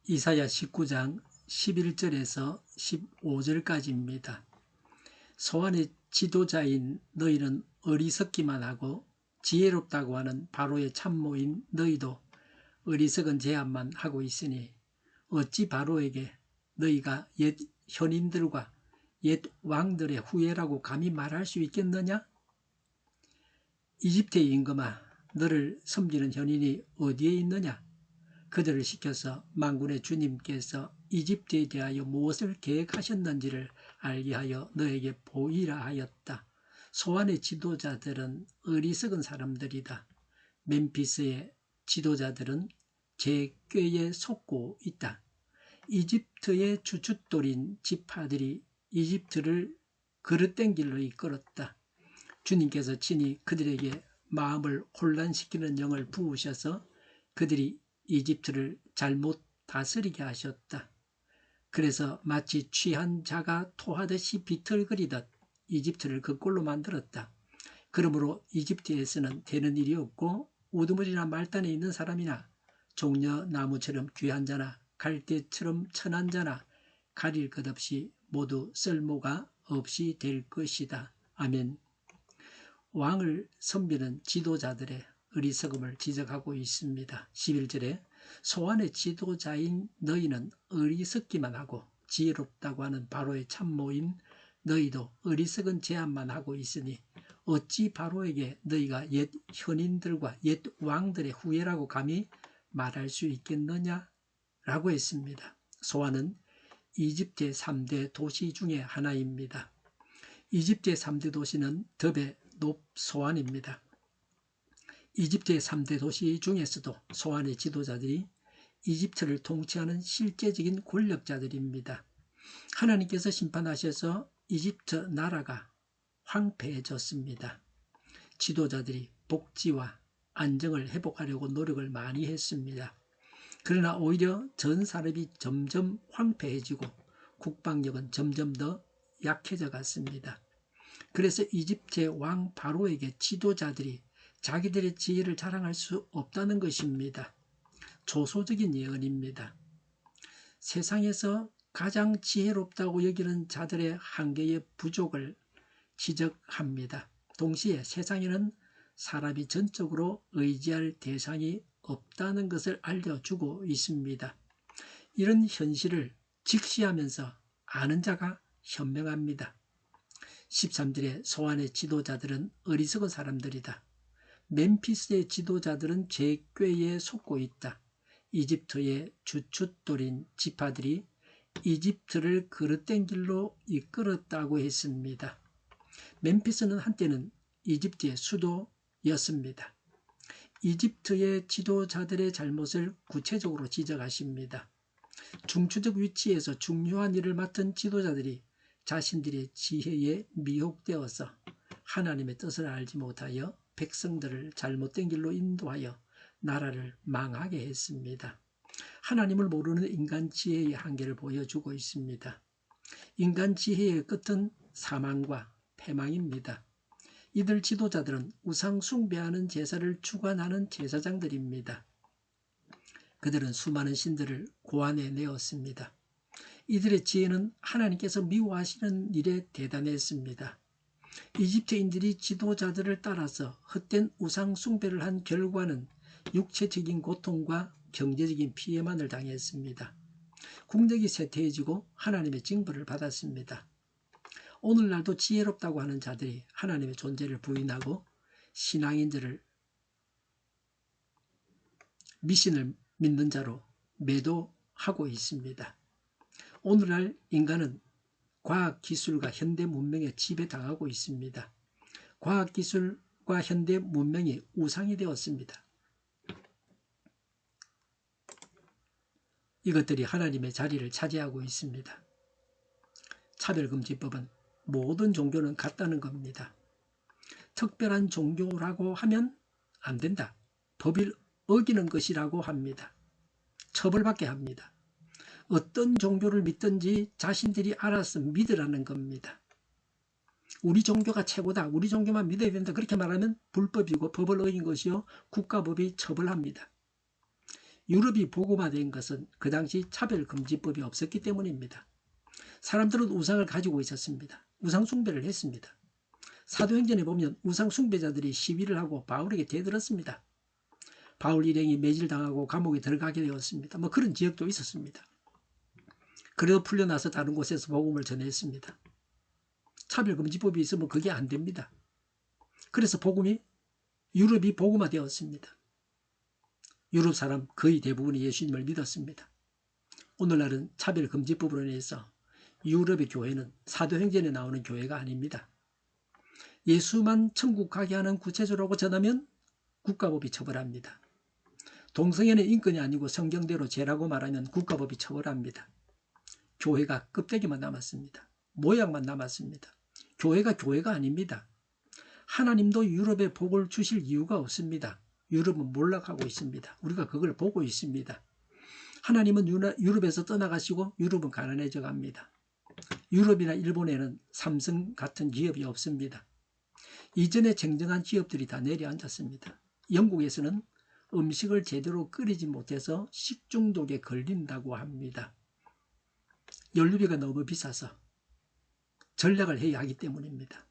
이사야 19장 11절에서 15절까지입니다. 소환의 지도자인 너희는 어리석기만 하고 지혜롭다고 하는 바로의 참모인 너희도 어리석은 제안만 하고 있으니 어찌 바로에게 너희가 옛 현인들과 옛 왕들의 후예라고 감히 말할 수 있겠느냐? 이집트의 임금아, 너를 섬기는 현인이 어디에 있느냐? 그들을 시켜서 만군의 주님께서 이집트에 대하여 무엇을 계획하셨는지를 알게 하여 너에게 보이라 하였다. 소환의 지도자들은 어리석은 사람들이다. 멤피스의 지도자들은 제 꾀에 속고 있다. 이집트의 주춧돌인 지파들이 이집트를 그릇된 길로 이끌었다. 주님께서 친히 그들에게 마음을 혼란시키는 영을 부으셔서 그들이 이집트를 잘못 다스리게 하셨다. 그래서 마치 취한 자가 토하듯이 비틀거리듯 이집트를 그 꼴로 만들었다. 그러므로 이집트에서는 되는 일이 없고 우두머리나 말단에 있는 사람이나 종려 나무처럼 귀한 자나 갈대처럼 천한 자나 가릴 것 없이 모두 쓸모가 없이 될 것이다. 아멘. 왕을 섬기는 지도자들의 어리석음을 지적하고 있습니다. 11절에 소환의 지도자인 너희는 어리석기만 하고 지혜롭다고 하는 바로의 참모인 너희도 어리석은 제안만 하고 있으니 어찌 바로에게 너희가 옛 현인들과 옛 왕들의 후예라고 감히 말할 수 있겠느냐? 라고 했습니다. 소환은 이집트의 3대 도시 중에 하나입니다. 이집트의 3대 도시는 덥의 높소안입니다. 이집트의 3대 도시 중에서도 소안의 지도자들이 이집트를 통치하는 실제적인 권력자들입니다. 하나님께서 심판하셔서 이집트 나라가 황폐해졌습니다. 지도자들이 복지와 안정을 회복하려고 노력을 많이 했습니다. 그러나 오히려 전 산업이 점점 황폐해지고 국방력은 점점 더 약해져 갔습니다. 그래서 이집트의 왕 바로에게 지도자들이 자기들의 지혜를 자랑할 수 없다는 것입니다. 조소적인 예언입니다. 세상에서 가장 지혜롭다고 여기는 자들의 한계의 부족을 지적합니다. 동시에 세상에는 사람이 전적으로 의지할 대상이 없다는 것을 알려주고 있습니다. 이런 현실을 직시하면서 아는 자가 현명합니다. 13절에 소환의 지도자들은 어리석은 사람들이다. 멤피스의 지도자들은 제 꾀에 속고 있다. 이집트의 주춧돌인 지파들이 이집트를 그릇된 길로 이끌었다고 했습니다. 멤피스는 한때는 이집트의 수도였습니다. 이집트의 지도자들의 잘못을 구체적으로 지적하십니다. 중추적 위치에서 중요한 일을 맡은 지도자들이 자신들의 지혜에 미혹되어서 하나님의 뜻을 알지 못하여 백성들을 잘못된 길로 인도하여 나라를 망하게 했습니다. 하나님을 모르는 인간 지혜의 한계를 보여주고 있습니다. 인간 지혜의 끝은 사망과 패망입니다. 이들 지도자들은 우상 숭배하는 제사를 주관하는 제사장들입니다. 그들은 수많은 신들을 고안해 내었습니다. 이들의 지혜는 하나님께서 미워하시는 일에 대단했습니다. 이집트인들이 지도자들을 따라서 헛된 우상 숭배를 한 결과는 육체적인 고통과 경제적인 피해만을 당했습니다. 국력이 쇠퇴해지고 하나님의 징벌을 받았습니다. 오늘날도 지혜롭다고 하는 자들이 하나님의 존재를 부인하고 신앙인들을 미신을 믿는 자로 매도하고 있습니다. 오늘날 인간은 과학기술과 현대 문명에 지배당하고 있습니다. 과학기술과 현대 문명이 우상이 되었습니다. 이것들이 하나님의 자리를 차지하고 있습니다. 차별금지법은 모든 종교는 같다는 겁니다. 특별한 종교라고 하면 안 된다. 법을 어기는 것이라고 합니다. 처벌받게 합니다. 어떤 종교를 믿든지 자신들이 알아서 믿으라는 겁니다. 우리 종교가 최고다. 우리 종교만 믿어야 된다. 그렇게 말하면 불법이고 법을 어긴 것이요 국가법이 처벌합니다. 유럽이 복음화된 것은 그 당시 차별금지법이 없었기 때문입니다. 사람들은 우상을 가지고 있었습니다. 우상 숭배를 했습니다. 사도행전에 보면 우상 숭배자들이 시위를 하고 바울에게 대들었습니다. 바울 일행이 매질당하고 감옥에 들어가게 되었습니다. 그런 지역도 있었습니다. 그래도 풀려나서 다른 곳에서 복음을 전했습니다. 차별금지법이 있으면 그게 안 됩니다. 그래서 유럽이 복음화되었습니다. 유럽 사람 거의 대부분이 예수님을 믿었습니다. 오늘날은 차별금지법으로 인해서 유럽의 교회는 사도행전에 나오는 교회가 아닙니다. 예수만 천국 가게 하는 구체주라고 전하면 국가법이 처벌합니다. 동성애는 인권이 아니고 성경대로 죄라고 말하면 국가법이 처벌합니다. 교회가 껍데기만 남았습니다. 모양만 남았습니다. 교회가 아닙니다. 하나님도 유럽에 복을 주실 이유가 없습니다. 유럽은 몰락하고 있습니다. 우리가 그걸 보고 있습니다. 하나님은 유럽에서 떠나가시고 유럽은 가난해져 갑니다. 유럽이나 일본에는 삼성 같은 기업이 없습니다. 이전에 쟁쟁한 기업들이 다 내려앉았습니다. 영국에서는 음식을 제대로 끓이지 못해서 식중독에 걸린다고 합니다. 연료비가 너무 비싸서 전략을 해야 하기 때문입니다.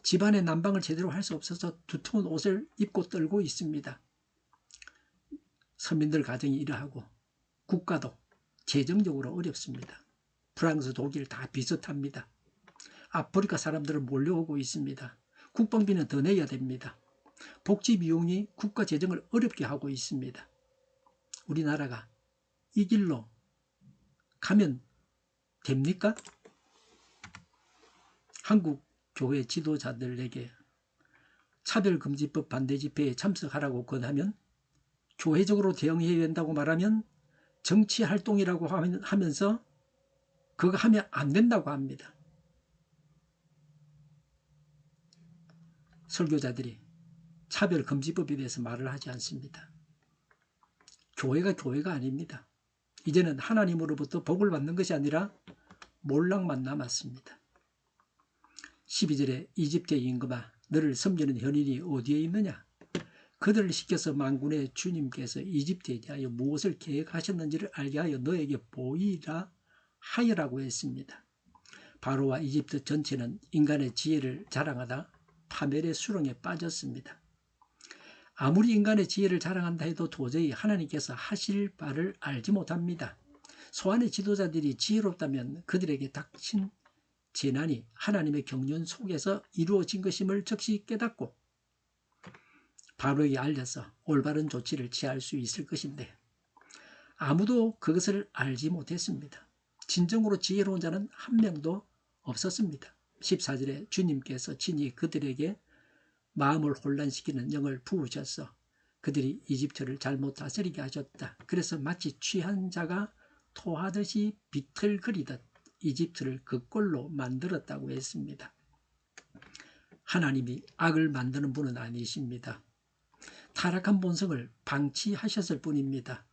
집안의 난방을 제대로 할 수 없어서 두터운 옷을 입고 떨고 있습니다. 서민들 가정이 이러하고 국가도 재정적으로 어렵습니다. 프랑스, 독일 다 비슷합니다. 아프리카 사람들은 몰려오고 있습니다. 국방비는 더 내야 됩니다. 복지 비용이 국가 재정을 어렵게 하고 있습니다. 우리나라가 이 길로 가면 됩니까? 한국 교회 지도자들에게 차별금지법 반대 집회에 참석하라고 권하면 교회적으로 대응해야 된다고 말하면 정치활동이라고 하면서 그거 하면 안 된다고 합니다. 설교자들이 차별금지법에 대해서 말을 하지 않습니다. 교회가 아닙니다. 이제는 하나님으로부터 복을 받는 것이 아니라 몰락만 남았습니다. 12절에 이집트의 임금아 너를 섬기는 현인이 어디에 있느냐? 그들을 시켜서 만군의 주님께서 이집트에 대하여 무엇을 계획하셨는지를 알게 하여 너에게 보이라 하여라고 했습니다. 바로와 이집트 전체는 인간의 지혜를 자랑하다 파멸의 수렁에 빠졌습니다. 아무리 인간의 지혜를 자랑한다 해도 도저히 하나님께서 하실 바를 알지 못합니다. 소환의 지도자들이 지혜롭다면 그들에게 닥친 재난이 하나님의 경륜 속에서 이루어진 것임을 즉시 깨닫고 바로에게 알려서 올바른 조치를 취할 수 있을 것인데 아무도 그것을 알지 못했습니다. 진정으로 지혜로운 자는 한 명도 없었습니다. 14절에 주님께서 친히 그들에게 마음을 혼란시키는 영을 부으셔서 그들이 이집트를 잘못 다스리게 하셨다. 그래서 마치 취한 자가 토하듯이 비틀거리듯 이집트를 그 꼴로 만들었다고 했습니다. 하나님이 악을 만드는 분은 아니십니다. 타락한 본성을 방치하셨을 뿐입니다.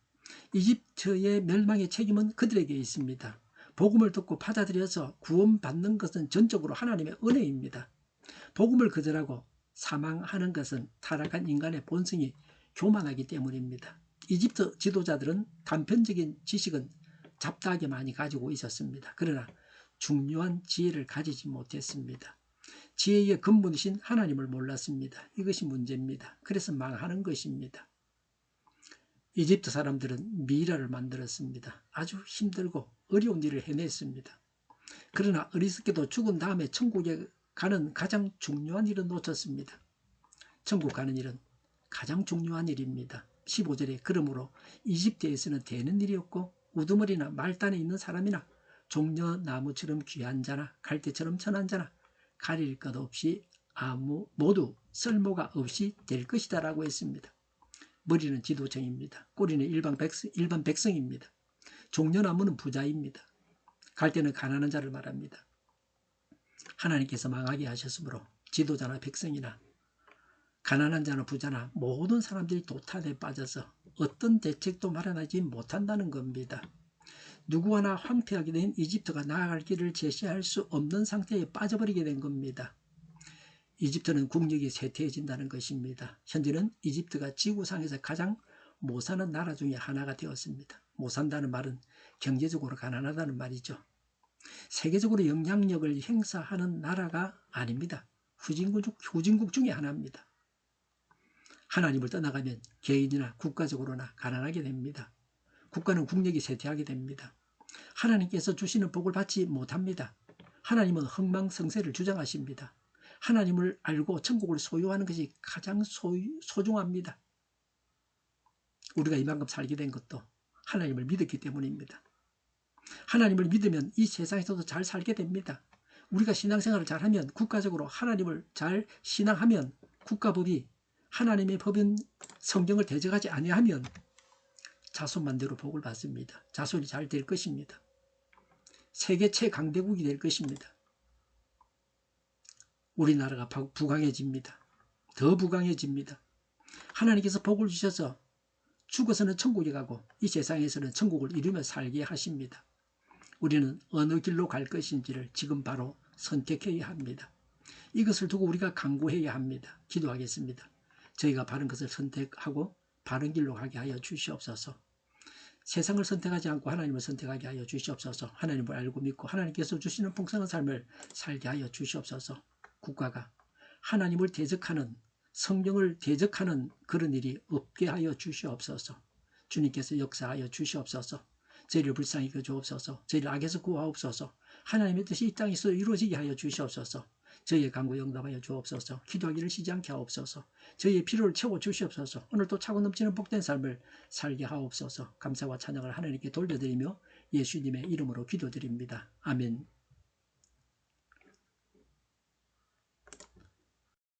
이집트의 멸망의 책임은 그들에게 있습니다. 복음을 듣고 받아들여서 구원받는 것은 전적으로 하나님의 은혜입니다. 복음을 거절하고 사망하는 것은 타락한 인간의 본성이 교만하기 때문입니다. 이집트 지도자들은 단편적인 지식은 잡다하게 많이 가지고 있었습니다. 그러나 중요한 지혜를 가지지 못했습니다. 지혜의 근본이신 하나님을 몰랐습니다. 이것이 문제입니다. 그래서 망하는 것입니다. 이집트 사람들은 미라를 만들었습니다. 아주 힘들고 어려운 일을 해냈습니다. 그러나 어리석게도 죽은 다음에 천국에 가는 가장 중요한 일은 놓쳤습니다. 천국 가는 일은 가장 중요한 일입니다. 15절에 그러므로 이집트에서는 되는 일이 없고 우두머리나 말단에 있는 사람이나 종려나무처럼 귀한 자나 갈대처럼 천한 자나 가릴 것 없이 모두 쓸모가 없이 될 것이다 라고 했습니다. 머리는 지도층입니다. 꼬리는 일반 백성입니다. 종려나무는 부자입니다. 갈대는 가난한 자를 말합니다. 하나님께서 망하게 하셨으므로 지도자나 백성이나 가난한 자나 부자나 모든 사람들이 도탄에 빠져서 어떤 대책도 마련하지 못한다는 겁니다. 누구 하나 황폐하게 된 이집트가 나아갈 길을 제시할 수 없는 상태에 빠져버리게 된 겁니다. 이집트는 국력이 쇠퇴해진다는 것입니다. 현재는 이집트가 지구상에서 가장 못 사는 나라 중에 하나가 되었습니다. 못 산다는 말은 경제적으로 가난하다는 말이죠. 세계적으로 영향력을 행사하는 나라가 아닙니다. 후진국 중에 하나입니다. 하나님을 떠나가면 개인이나 국가적으로나 가난하게 됩니다. 국가는 국력이 쇠퇴하게 됩니다. 하나님께서 주시는 복을 받지 못합니다. 하나님은 흥망성쇠를 주장하십니다. 하나님을 알고 천국을 소유하는 것이 가장 소중합니다. 우리가 이만큼 살게 된 것도 하나님을 믿었기 때문입니다. 하나님을 믿으면 이 세상에서도 잘 살게 됩니다. 우리가 신앙생활을 잘하면, 국가적으로 하나님을 잘 신앙하면, 국가법이 하나님의 법인 성경을 대적하지 아니하면 자손만대로 복을 받습니다. 자손이 잘 될 것입니다. 세계 최강대국이 될 것입니다. 우리나라가 부강해집니다. 더 부강해집니다. 하나님께서 복을 주셔서 죽어서는 천국에 가고 이 세상에서는 천국을 이루며 살게 하십니다. 우리는 어느 길로 갈 것인지를 지금 바로 선택해야 합니다. 이것을 두고 우리가 간구해야 합니다. 기도하겠습니다. 저희가 바른 것을 선택하고 바른 길로 가게 하여 주시옵소서. 세상을 선택하지 않고 하나님을 선택하게 하여 주시옵소서. 하나님을 알고 믿고 하나님께서 주시는 풍성한 삶을 살게 하여 주시옵소서. 국가가 하나님을 대적하는, 성경을 대적하는 그런 일이 없게 하여 주시옵소서. 주님께서 역사하여 주시옵소서. 저희를 불쌍히 여겨주옵소서. 저희를 악에서 구하옵소서. 하나님의 뜻이 이 땅에서 이루어지게 하여 주시옵소서. 저희의 간구에 응답하여 주옵소서. 기도하기를 쉬지 않게 하옵소서. 저희의 필요를 채워 주시옵소서. 오늘도 차고 넘치는 복된 삶을 살게 하옵소서. 감사와 찬양을 하나님께 돌려드리며 예수님의 이름으로 기도드립니다. 아멘.